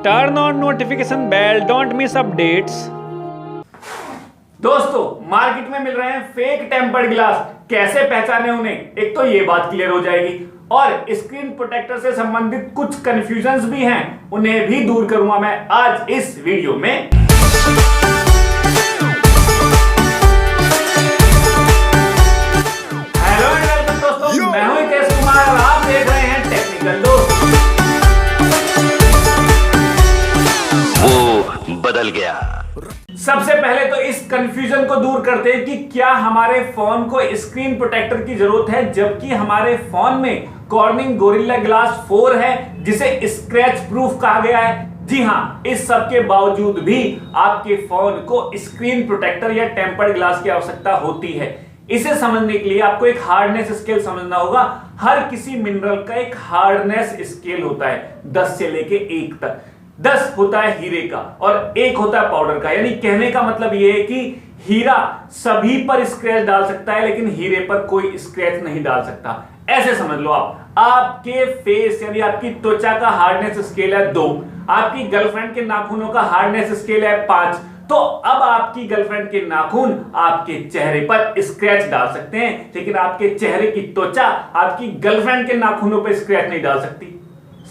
Turn on notification bell, don't miss updates. दोस्तों market में मिल रहे हैं फेक टेम्पर्ड ग्लास, कैसे पहचाने उन्हें, एक तो ये बात क्लियर हो जाएगी और स्क्रीन प्रोटेक्टर से संबंधित कुछ कंफ्यूजन्स भी हैं, उन्हें भी दूर करूंगा मैं आज इस वीडियो में। हेलो एंड वेलकम दोस्तों, मैं हूं हितेश कुमार और आप देख रहे हैं टेक्निकल दोस्त। वो बदल गया। सबसे पहले तो इस कंफ्यूजन को दूर करते हैं कि क्या हमारे फोन को स्क्रीन प्रोटेक्टर की जरूरत है, जबकि हमारे फोन में कॉर्निंग गोरिल्ला ग्लास 4 है जिसे स्क्रैच प्रूफ कहा गया है। जी हां, इस सब के बावजूद भी आपके फोन को स्क्रीन प्रोटेक्टर या टेम्पर्ड ग्लास की आवश्यकता होती है। इसे समझने के लिए आपको एक हार्डनेस स्केल समझना होगा। हर किसी मिनरल का एक हार्डनेस स्केल होता है 10 से लेके 1 तक। 10 होता है हीरे का और 1 होता है पाउडर का। यानी कहने का मतलब यह है कि हीरा सभी पर स्क्रैच डाल सकता है लेकिन हीरे पर कोई स्क्रैच नहीं डाल सकता। ऐसे समझ लो आपके फेस यानी आपकी त्वचा का हार्डनेस स्केल है 2, आपकी गर्लफ्रेंड के नाखूनों का हार्डनेस स्केल है 5। तो अब आपकी गर्लफ्रेंड के नाखून आपके चेहरे पर स्क्रैच डाल सकते हैं, लेकिन आपके चेहरे की त्वचा आपकी गर्लफ्रेंड के नाखूनों पर स्क्रैच नहीं डाल सकती।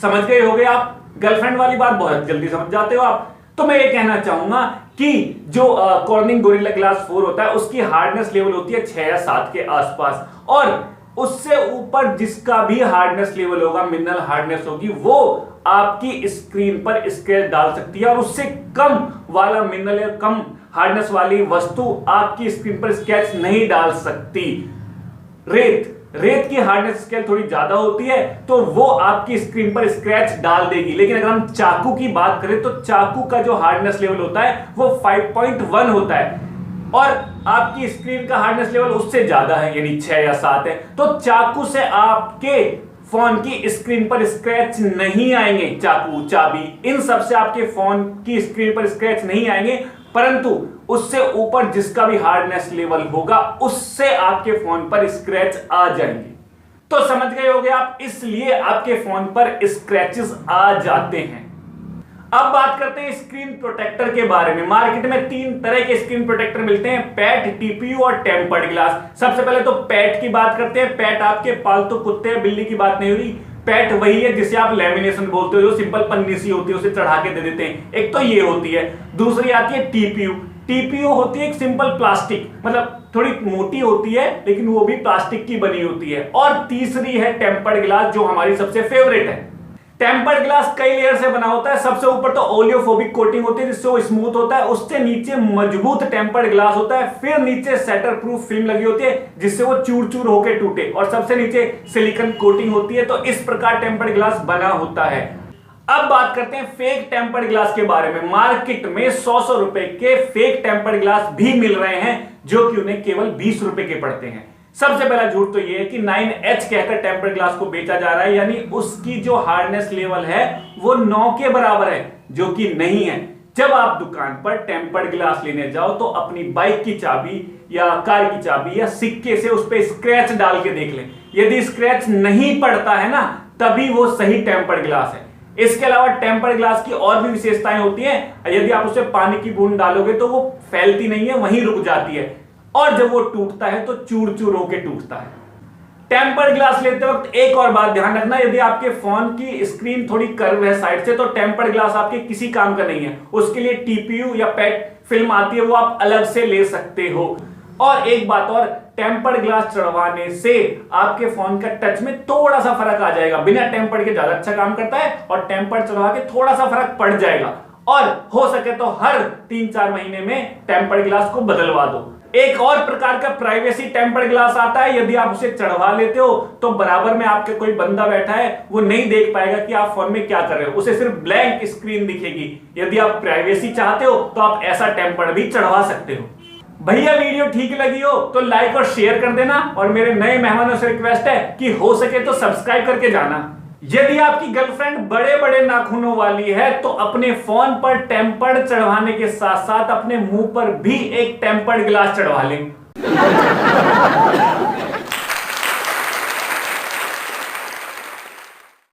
समझ गए होंगे आप? गर्लफ्रेंड वाली बात बहुत जल्दी समझ जाते हो आप। तो मैं ये कहना चाहूंगा कि जो कॉर्निंग गोरिल्ला ग्लास 4 होता है उसकी हार्डनेस लेवल होती है 6 या 7 के आसपास, और उससे ऊपर जिसका भी हार्डनेस लेवल होगा, मिनरल हार्डनेस होगी, वो आपकी स्क्रीन पर स्क्रैच डाल सकती है। और उससे कम वाला मिनरल या कम हार्डनेस वाली वस्तु आपकी स्क्रीन पर स्क्रैच नहीं डाल सकती। रेत की हार्डनेस स्केल थोड़ी ज्यादा होती है तो वो आपकी स्क्रीन पर स्क्रैच डाल देगी। लेकिन अगर हम चाकू की बात करें तो चाकू का जो हार्डनेस लेवल होता है वो 5.1 होता है और आपकी स्क्रीन का हार्डनेस लेवल उससे ज्यादा है, यानी 6 या 7 है। तो चाकू से आपके फोन की स्क्रीन पर स्क्रैच नहीं आएंगे। चाकू, चाबी, इन सब से आपके फोन की स्क्रीन पर स्क्रैच नहीं आएंगे, परंतु उससे ऊपर जिसका भी हार्डनेस लेवल होगा उससे आपके फोन पर स्क्रैच आ जाएंगे। तो समझ गए होंगे आप, इसलिए आपके फोन पर स्क्रैचेस आ जाते हैं। अब बात करते हैं स्क्रीन प्रोटेक्टर के बारे में। मार्केट में 3 तरह के स्क्रीन प्रोटेक्टर मिलते हैं, पैट, टीपीयू और टेम्पर्ड ग्लास। सबसे पहले तो पैट की बात करते हैं। पैट आपके पालतू कुत्ते बिल्ली की बात नहीं हुई। पैट वही है जिसे आप लैमिनेशन बोलते हो, जो सिंपल पन्नी सी होती है उसे चढ़ा के दे देते हैं। एक तो ये होती है। दूसरी आती है टीपीयू। टीपीयू होती है एक सिंपल प्लास्टिक, मतलब थोड़ी मोटी होती है लेकिन वो भी प्लास्टिक की बनी होती है। और तीसरी है टेम्पर्ड ग्लास, जो हमारी सबसे फेवरेट है। टेम्पर्ड ग्लास कई लेयर से बना होता है। सबसे ऊपर तो ओलियोफोबिक कोटिंग होती है जिससे वो स्मूथ होता है, उससे नीचे मजबूत टेम्पर्ड ग्लास होता है, फिर नीचे शटर प्रूफ फिल्म लगी होती है जिससे वो चूर चूर होकर टूटे, और सबसे नीचे सिलिकॉन कोटिंग होती है। तो इस प्रकार टेम्पर्ड ग्लास बना होता है। अब बात करते हैं फेक टेम्पर्ड ग्लास के बारे में। मार्केट में 100 रुपए के फेक टेम्पर्ड ग्लास भी मिल रहे हैं जो कि उन्हें केवल 20 रुपए के पड़ते हैं। सबसे पहला झूठ तो यह है कि 9H कहकर टेम्पर्ड ग्लास को बेचा जा रहा है, यानी उसकी जो हार्डनेस लेवल है वो 9 के बराबर है, जो कि नहीं है। जब आप दुकान पर टेम्पर्ड ग्लास लेने जाओ तो अपनी बाइक की चाबी या कार की चाबी या सिक्के से उस पर स्क्रैच डाल के देख लें। यदि स्क्रैच नहीं पड़ता है ना, तभी वो सही टेम्पर्ड ग्लास है। इसके अलावा टेम्पर्ड ग्लास की और भी विशेषताएं होती हैं। यदि आप उसमें पानी की बूंद डालोगे तो वो फैलती नहीं है, वहीं रुक जाती है, और जब वो टूटता है तो चूर चूर होकर टूटता है। टेम्पर्ड ग्लास लेते वक्त एक और बात ध्यान रखना, यदि आपके फोन की स्क्रीन थोड़ी कर्व है साइड से तो टेम्पर्ड ग्लास आपके किसी काम का नहीं है। उसके लिए टीपीयू या पैट फिल्म आती है, वो आप अलग से ले सकते हो। और एक बात और, टेम्पर्ड ग्लास चढ़वाने से आपके फोन का टच में थोड़ा सा फर्क आ जाएगा। बिना टेम्पर्ड के ज्यादा अच्छा काम करता है और टेम्पर्ड चढ़वा के थोड़ा सा फर्क पड़ जाएगा। और हो सके तो हर 3-4 महीने में टेम्पर्ड ग्लास को बदलवा दो। एक और प्रकार का प्राइवेसी टेम्पर्ड ग्लास आता है, यदि आप उसे चढ़वा लेते हो तो बराबर में आपके कोई बंदा बैठा है, वो नहीं देख पाएगा कि आप फोन में क्या कर रहे हो, उसे सिर्फ ब्लैंक स्क्रीन दिखेगी। यदि आप प्राइवेसी चाहते हो तो आप ऐसा टेम्पर्ड भी चढ़वा सकते हो। भैया वीडियो ठीक लगी हो तो लाइक और शेयर कर देना, और मेरे नए मेहमानों से रिक्वेस्ट है कि हो सके तो सब्सक्राइब करके जाना। यदि आपकी गर्लफ्रेंड बड़े बड़े नाखूनों वाली है तो अपने फोन पर टेम्पर्ड चढ़वाने के साथ साथ अपने मुंह पर भी एक टेम्पर्ड ग्लास चढ़वा लें।